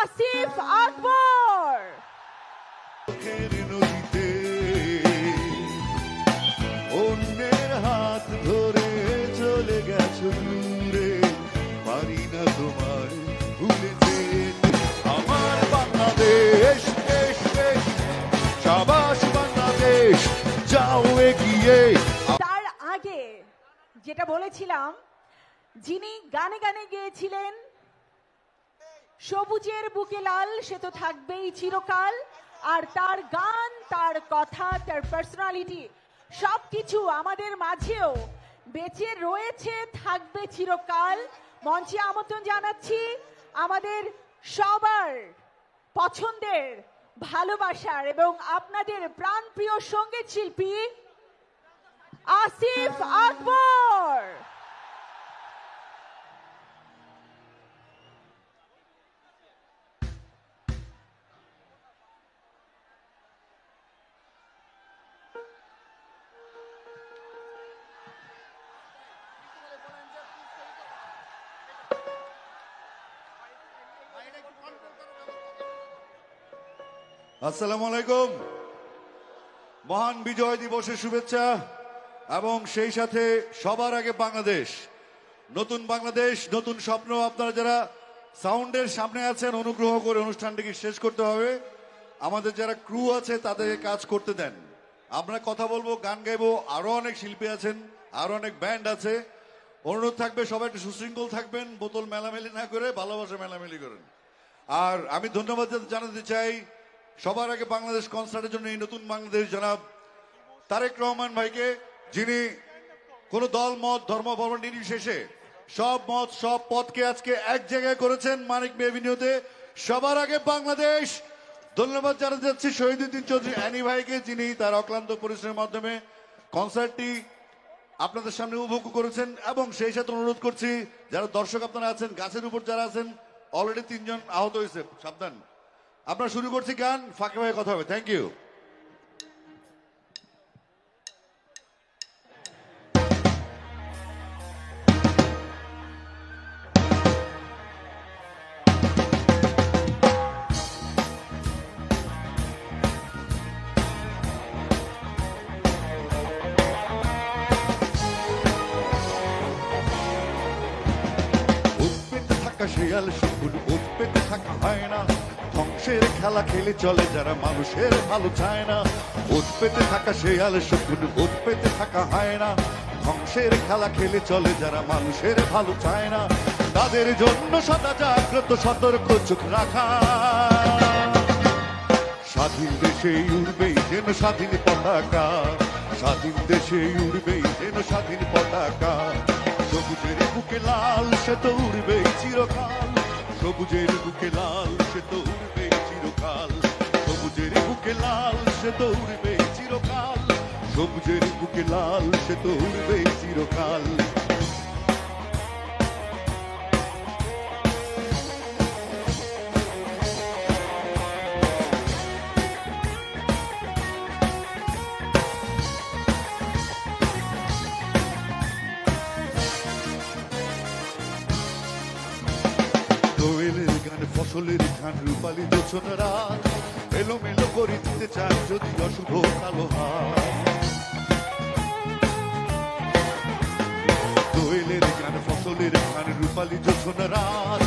আসিফ আকবর। অন্যের হাত ধরে চলে গেছো দূরে, পারি না তোমার ভুলে যেতে। আমার বাংলাদেশ দেশ দেশ, সাবাস বাংলাদেশ, যাও এগিয়ে। তার আগে যেটা বলেছিলাম, যিনি গানে গানে গেয়েছিলেন সবুজের বুকে লাল সে তো থাকবেই চিরকাল, আর তার গান, তার কথা, তার পার্সোনালিটি সবকিছু আমাদের মাঝেও বেঁচে রয়েছে, থাকবে চিরকাল। মঞ্চে আমন্ত্রণ জানাচ্ছি আমাদের সবার পছন্দের, ভালোবাসার এবং আপনাদের প্রাণপ্রিয় সঙ্গীত শিল্পী আসিফ আকবর। আসসালামু আলাইকুম। মহান বিজয় দিবসের শুভেচ্ছা এবং সেই সাথে সবার আগে বাংলাদেশ, নতুন বাংলাদেশ, নতুন স্বপ্ন। আপনারা যারা সাউন্ডের সামনে আছেন, অনুগ্রহ করে অনুষ্ঠানটিকে শেষ করতে হবে। আমাদের যারা ক্রু আছে তাদেরকে কাজ করতে দেন। আমরা কথা বলবো, গান গাইবো, আরো অনেক শিল্পী আছেন, আরো অনেক ব্যান্ড আছে। অনুরোধ থাকবে সবাই একটু সুশৃঙ্খল থাকবেন, বোতল মেলামেলি না করে ভালোবাসা মেলামেলি করেন। আর আমি ধন্যবাদ জানাতে চাই সবার আগে বাংলাদেশ কনসার্টের জন্য এই নতুন বাংলাদেশ জনাব তারেক রহমান ভাইকে, যিনি কোনো দল মত ধর্ম বর্ণ নির্বিশেষে সব মত সব পথকে আজকে এক জায়গায় করেছেন মানিক এভিনিউতে। সবার আগে বাংলাদেশ। ধন্যবাদ জানাতে যাচ্ছি শহীদুদ্দিন চৌধুরী অ্যানি ভাইকে, যিনি তার অক্লান্ত পরিশ্রমের মাধ্যমে কনসার্টটি আপনাদের সামনে উপভোগ করেছেন। এবং সেই সাথে অনুরোধ করছি যারা দর্শক আপনারা আছেন, গাছের উপর যারা আছেন, অলরেডি 3 জন আহত হয়েছে, সাবধান। আমরা শুরু করছি গান, ফাঁকে ফাঁকে কথা হবে। Thank you. শিয়াল শুকুর উৎপেতে থাকা হয় না, ধ্বংসের খেলা খেলে চলে যারা মানুষের ভালো চায় না। উৎপেতে থাকা শিয়াল শুকুর উৎপেতে থাকা হয় না, ধ্বংসের খেলা খেলে চলে যারা মানুষের ভালো চায় না। তাদের জন্য সদা জাগ্রত সতর্ক চোখ রাখা। স্বাধীন দেশে উড়বেই যেন স্বাধীন পতাকা, স্বাধীন দেশে উড়বেই যেন স্বাধীন পতাকা। সবুজের বুকে লাল সে তো উড়বেই চিরকাল, সবুজের বুকে লাল সে তো উড়বেই চিরকাল। সবুজের বুকে লাল সে তো উড়বেই চিরকাল, সবুজের বুকে লাল সে তো উড়বেই চিরকাল। দোয়েলের গান, ফসলের ধান, রূপালী জোছনা রাত, এলোমেলো করে দিতে চায় যদি অশুভ কালো হাত। দোয়েলের গান, ফসলের ধান, রূপালী জোছনা রাত,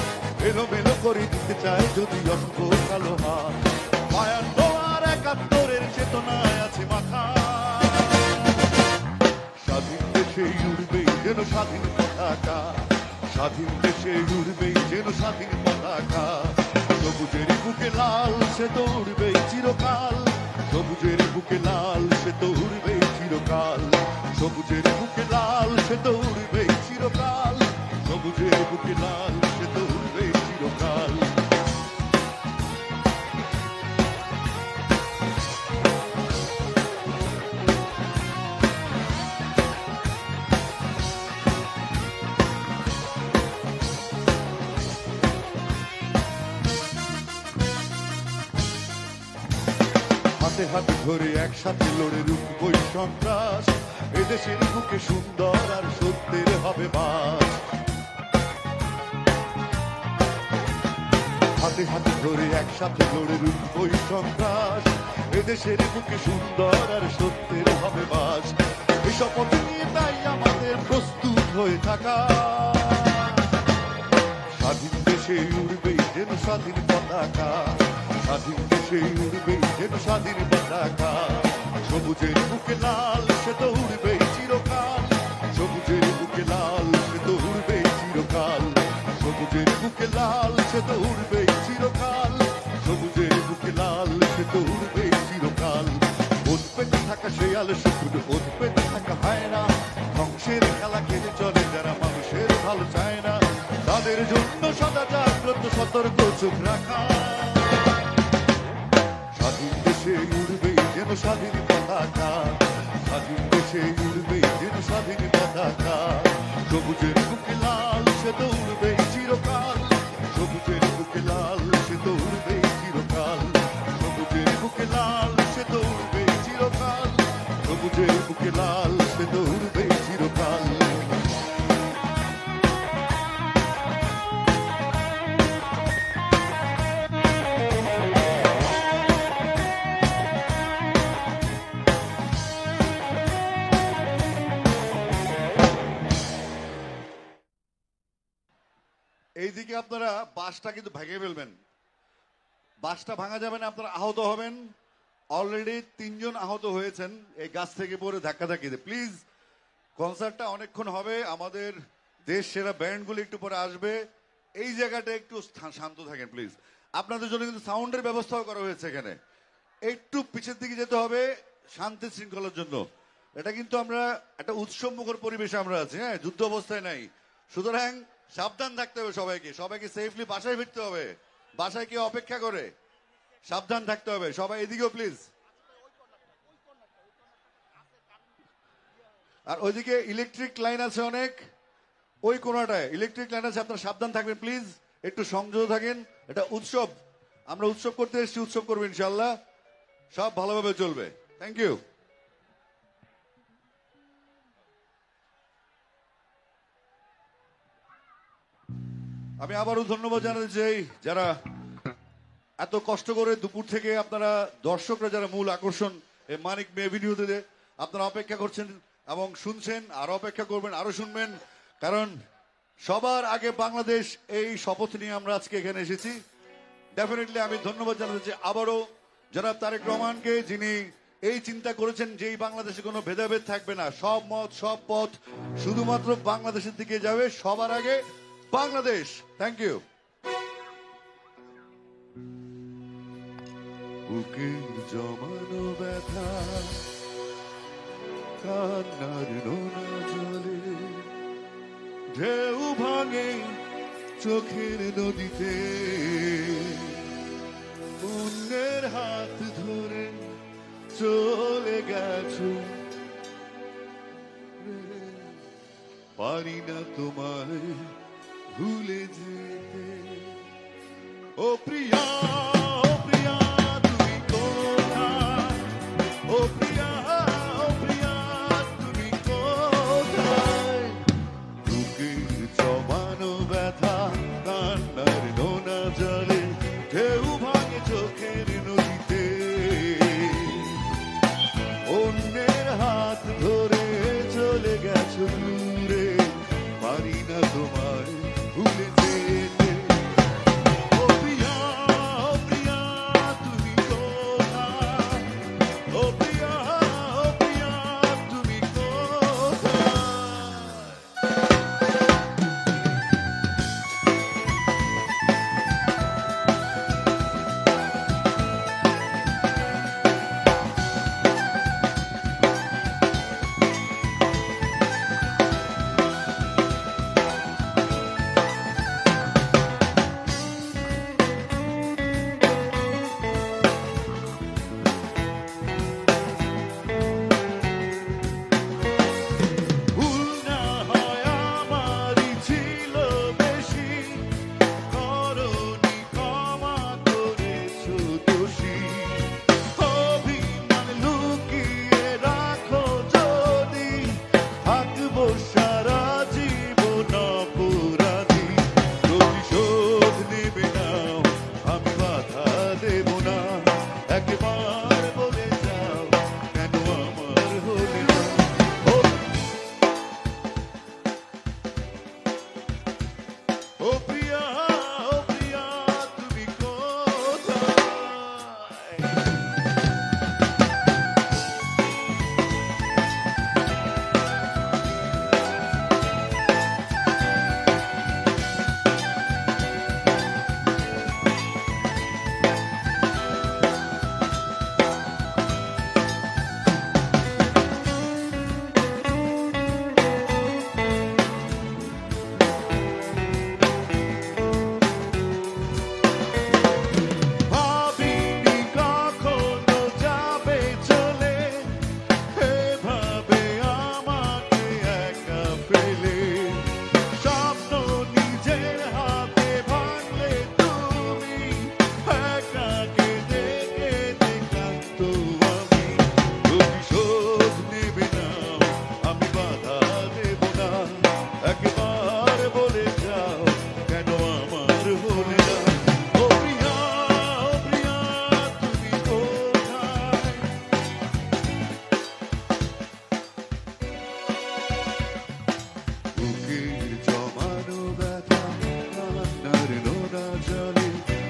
এলোমেলো করে দিতে চায় যদি অশুভ কালো হাত। মায়ার দোয়ার ৭১-এর চেতনায় আছে মাথা। স্বাধীন দেশে উড়বেই যেন স্বাধীন পতাকা, স্বাধীন দেশে উড়বেই যেন স্বাধীন পতাকা। সবুজের বুকে লাল সে তো উড়বেই চিরকাল, সবুজের বুকে লাল সে তো উড়বেই চিরকাল। সবুজের বুকে লাল সে তো উড়বেই চিরকাল, সবুজের বুকে লাল সে তো উড়বেই চিরকাল। হাতে হাতে ধরে একসাথে লড়ে রুখবই সন্ত্রাস, এদেশের বুকে সুন্দর আর সত্যের হবে বাস। হাতে হাতে ধরে একসাথে লড়ে রুখবই সন্ত্রাস। এদেশের বুকে সুন্দর আর সত্যের হবে বাস। এই শপথ নিয়ে তাই আমাদের প্রস্তুত হয়ে থাকা। স্বাধীন দেশে উড়বেই যেন স্বাধীন পতাকা, স্বাধীন দেশে উড়বেই যেন স্বাধীন পতাকা। সবুজের বুকে লাল সে তো উড়বেই চিরকাল, সবুজের বুকে লাল সে তো উড়বেই চিরকাল, সবুজের বুকে লাল সে তো উড়বেই চিরকাল, সবুজের বুকে লাল সে তো উড়বেই চিরকাল। ওত পেতে থাকা শেয়াল শুকুর, ওত পেতে থাকা হয় না, ধ্বংসের খেলা খেলে চলে যারা মানুষের ভালো চায় না, তাদের জন্য সদা জাগ্রত সতর্ক চোখ রাখা। স্বাধীন দেশে উড়বেই যেন স্বাধীন পতাকা, স্বাধীন দেশে উড়বেই যেন স্বাধীন পতাকা। সবুজের বুকে লাল সে তো উড়বেই চিরকাল, সবুজের বুকে লাল সে তো উড়বেই চিরকাল, সবুজের বুকে লাল সে তো উড়বেই চিরকাল, সবুজের বুকে লাল সে তো উড়বেই চিরকাল। এইদিকে আপনারা বাসটা কিন্তু ভেঙে ফেলবেন, বাসটা ভাঙা যাবে না, আপনারা আহত হবেন। অলরেডি 3 জন আহত হয়েছেন এই গাছ থেকে পড়ে ধাক্কাধাক্কিতে। প্লিজ, কনসার্টটা অনেকক্ষণ হবে, আমাদের দেশ সেরা ব্যান্ডগুলো একটু পরে আসবে, এই জায়গাটা একটু শান্ত থাকেন প্লিজ। আপনাদের জন্য কিন্তু সাউন্ডের ব্যবস্থাও করা হয়েছে এখানে, একটু পিছের দিকে যেতে হবে শান্তি শৃঙ্খলার জন্য। এটা কিন্তু আমরা একটা উৎসব মুখর পরিবেশে আমরা আছি, হ্যাঁ, যুদ্ধ অবস্থায় নাই। সুতরাং সাবধান থাকতে হবে সবাইকে, সবাইকে সেফলি বাসায় ফিরতে হবে, বাসায় কেউ অপেক্ষা করে, সাবধান থাকতে হবে সবাই। এদিকেও প্লিজ, আর ওইদিকে ইলেকট্রিক লাইন আছে অনেক, ওই কোনাটায় ইলেকট্রিক লাইন আছে, আপনারা সাবধান থাকবেন প্লিজ, একটু সংযত থাকেন। এটা উৎসব, আমরা উৎসব করতে এসেছি, উৎসব করবো ইনশাল্লাহ, সব ভালোভাবে চলবে। Thank you. আমি আবারও ধন্যবাদ জানাতে চাই যারা এত কষ্ট করে দুপুর থেকে আপনারা দর্শকরা যারা মূল আকর্ষণ এই মানিক এভিনিউতে আপনারা অপেক্ষা করছেন এবং শুনছেন, আরো অপেক্ষা করবেন, আরো শুনবেন, কারণ সবার আগে বাংলাদেশ এই শপথ নিয়ে আমরা আজকে এখানে এসেছি। ডেফিনেটলি আমি ধন্যবাদ জানাতে চাই আবারও জনাব তারেক রহমানকে, যিনি এই চিন্তা করেছেন যে এই বাংলাদেশে কোনো ভেদাভেদ থাকবে না, সব মত সব পথ শুধুমাত্র বাংলাদেশের দিকে যাবে, সবার আগে বাংলাদেশ। Thank you. বুকে জমানো ব্যথা কান্নার নোনা জলে, ঢেউ ভাঙে চোখের নদীতে, অন্যের হাত ধরে চলে গেছো, পারি না তোমায় ভুলে যেতে। ও প্রিয়া, ও প্রিয়া তুমি কোথায়, ও প্রিয়া, ও প্রিয়া তুমি কোথায়। বুকের জমানো ব্যথা কান্নার নোনা জলে, ঢেউ ভাঙে চোখের নদীতে, অন্যের হাত ধরে চলে গেছো দূরে, পারি না তোমায় ভুলে যেতে। ও প্রিয়া, ও প্রিয়া তুমি কোথায়, ও প্রিয়া, ও প্রিয়া তুমি কোথায়।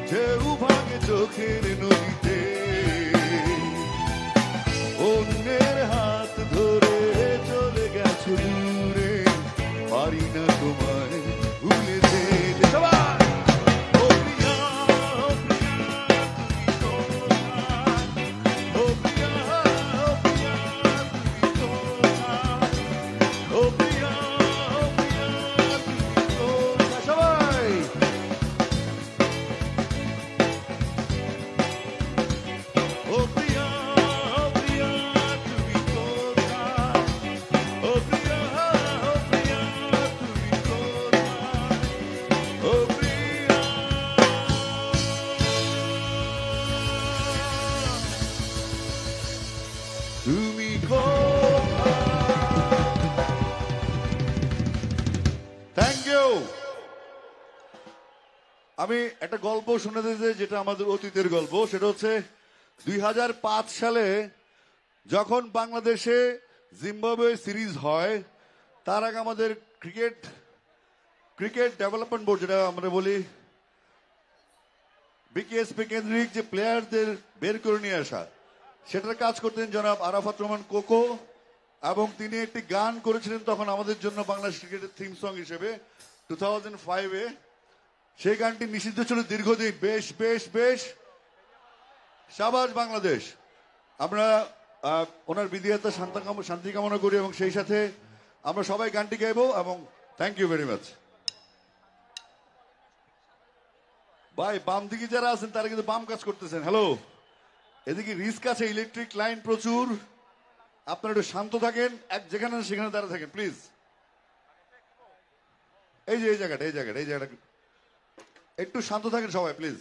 ঢেউ ভাঙে চোখের নদীতে, অন্যের হাত ধরে চলে গেছো দূরে, পারি না তোমায় ভুলে যেতে। সবাই ও প্রিয়া, ও প্রিয়া, তুমি কোথায়? ও প্রিয়া, ও প্রিয়া, তুমি কোথায়? ও প্রিয়া, ও প্রিয়া, তুমি কোথায়? সবাই ও প্রিয়া, ও প্রিয়া, তুমি কোথায়? ও প্রিয়া, ও প্রিয়া, তুমি কোথায়? ও প্রিয়া, তুমি কোথায়? Thank you. আমি একটা গল্প শুনেতে চাই, যেটা আমাদের অতীতের গল্প। সেটা হচ্ছে 2005 সালে যখন বাংলাদেশে জিম্বাবুয়ে সিরিজ হয়, তার আগে আমাদের ক্রিকেট ডেভেলপমেন্ট বোর্ড, যেটা আমরা বলি বিকেএসপি কেন্দ্রিক, যে প্লেয়ারদের বের করে নিয়ে আসা, সেটার কাজ করতেন জনাব আরাফাত রহমান কোকো, এবং তিনি একটি গান করেছিলেন তখন আমাদের জন্য বাংলাদেশ ক্রিকেটের থিম সং হিসেবে 2005-এ। সেই গানটি নিষিদ্ধ ছিল দীর্ঘদিন। বেশ বেশ বেশ, সাবাস বাংলাদেশ। আমরা ওনার বিধিয়াতা শান্তি কামনা করি, এবং সেই সাথে আমরা সবাই গানটি গাইবো। এবং থ্যাংক ইউ ভেরি মাচ। ভাই বাম দিকে যারা আছেন তারা কিন্তু বাম কাজ করতেছেন। হ্যালো, এদিকে রিস্ক আছে, ইলেকট্রিক লাইন প্রচুর। আপনারা একটু শান্ত থাকেন, এক যেখানে সেখানে দাঁড়া থাকেন প্লিজ। এই যে এই জায়গাটা একটু শান্ত থাকেন সবাই প্লিজ।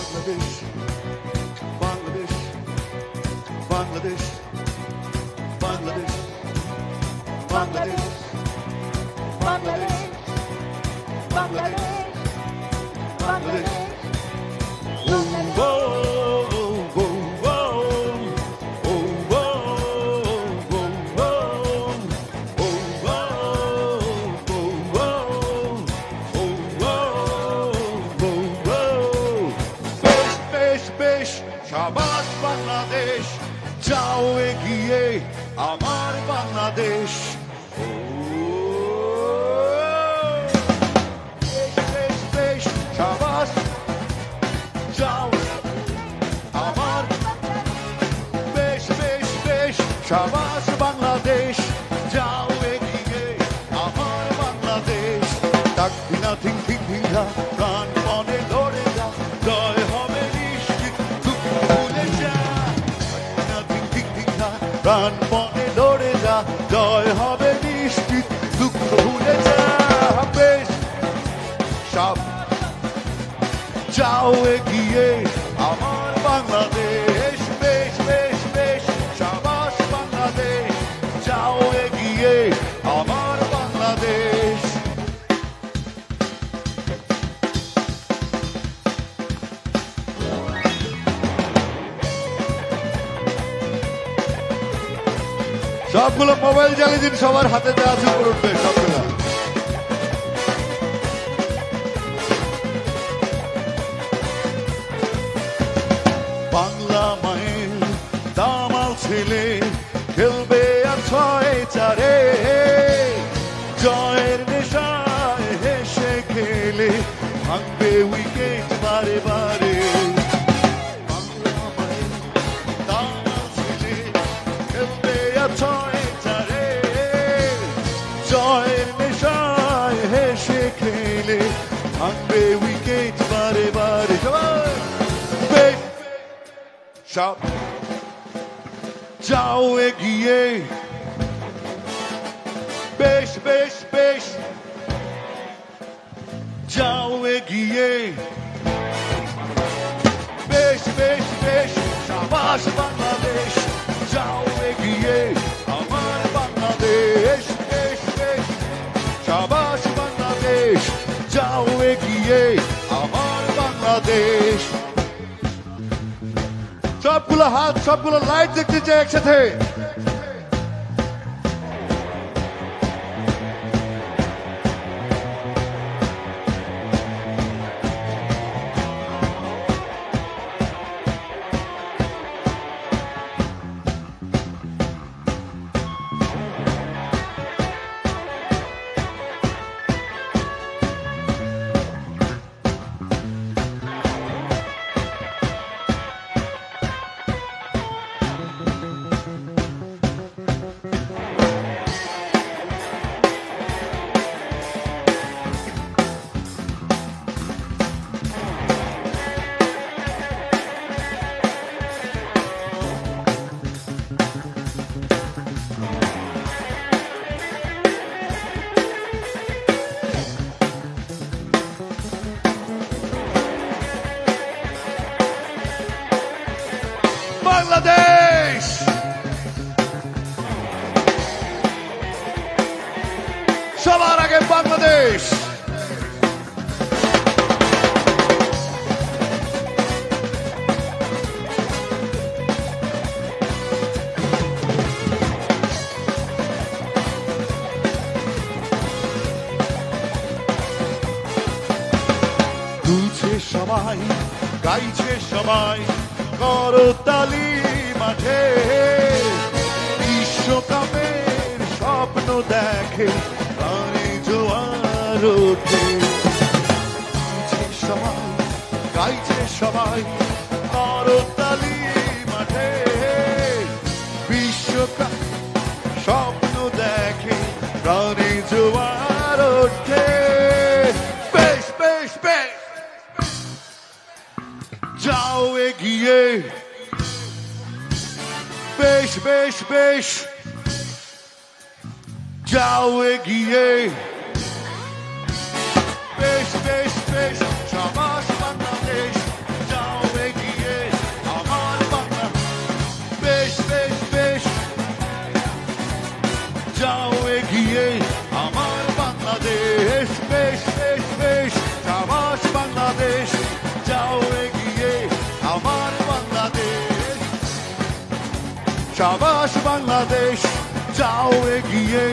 বাংলাদেশ, বাংলাদেশ, বাংলাদেশ, বাংলাদেশ, বাংলাদেশ, বাংলাদেশ, বাংলাদেশ, বাংলাদেশ। শাবাশ বাংলাদেশ, যাও এগিয়ে আমার বাংলাদেশ। বেশ বেশ বেশ, শাবাশ, যাও আমার, বেশ বেশ বেশ, শাবাশ বাংলাদেশ, যাও এগিয়ে আমার বাংলাদেশ। তাকবি না থিং থিং থিংঘা, প্রাণ মনে ধরে যা, জয় হবে নিশ্চিত, দুঃখ ভুলে যা। তাকবি না থিং থিং থিংঘা, প্রাণ মনে ধরে যা, জয় হবে নিশ্চিত, দুঃখ ভুলে যা। বেশ সব যাও এগিয়ে আমার বাংলাদেশ। বেশ বেশ বেশ, শাবাশ বাংলাদেশ, যাও এগিয়ে আমার বাংলাদেশ। সবগুলো মোবাইল জ্বালিয়ে দিন, সবার হাতে যা আছে উপর উঠবে সবগুলো। বাংলা মায়ের দামাল ছেলে খেলবে আর 6-4, জয়ের নেশায় হেসে খেলে ভাঙবে উইকেট বারে বারে। বাংলা মায়ের দামাল ছেলে খেলবে আর 6-4, জয়ের নেশায় হেসে খেলে ভাঙবে উইকেট বারে বারে। সব যাও এগিয়ে, বেশ বেশ বেশ, যাও এগিয়ে, বেশ বেশ বেশ, শাবাশ বাংলাদেশ, যাও এগিয়ে আমার বাংলাদেশ। বেশ বেশ, শাবাশ বাংলাদেশ, যাও এগিয়ে আমার বাংলাদেশ। সবগুলো হাত, সবগুলো লাইট দেখতে চাই একসাথে। বাংলাদেশ সবার আগে বাংলাদেশ। দুলছে সবাই, গাইছে সবাই, করতালি মাঠে। বিশ্বকাপের স্বপ্ন দেখে, প্রাণে জোয়ার ওঠে। দুলছে সবাই, গাইছে সবাই, করতালি মাঠে। বিশ্বকাপ স্বপ্ন দেখে, প্রাণে জোয়ার ওঠে। বেশ বেশ বেশ যাও এগিয়ে, বেশ বেশ বেশ যাও এগিয়ে, বেশ বেশ বেশ সাবাস বাংলাদেশ, যাও এগিয়ে আমার বাংলা। বেশ বেশ বেশ যাও এগিয়ে আমার বাংলাদেশ। বেশ বেশ বেশ সাবাস বাংলাদেশ, যাও এগিয়ে আমার বাংলাদেশ। সাবাস বাংলাদেশ, যাও এগিয়ে।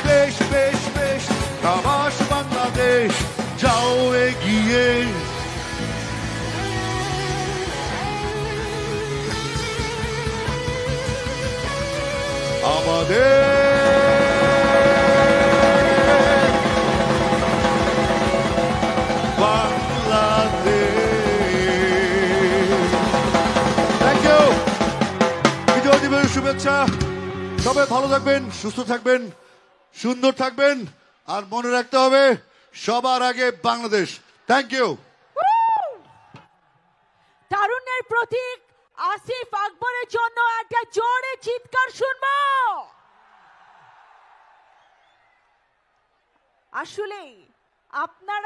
বেশ বেশ বেশ সাবাস বাংলাদেশ, যাও এগিয়ে। আমাদের বাংলাদেশ। Thank you. বিজয় দিবসের শুভেচ্ছা। সবাই ভালো থাকবেন, সুস্থ থাকবেন, সুন্দর থাকবেন, আর মনে রাখতে হবে সবার আগে বাংলাদেশ। Thank you. তারুণ্যের প্রতীক আসিফ আকবরের জন্য একটা জোরে চিৎকার শুনবো। আসলেই আপনারা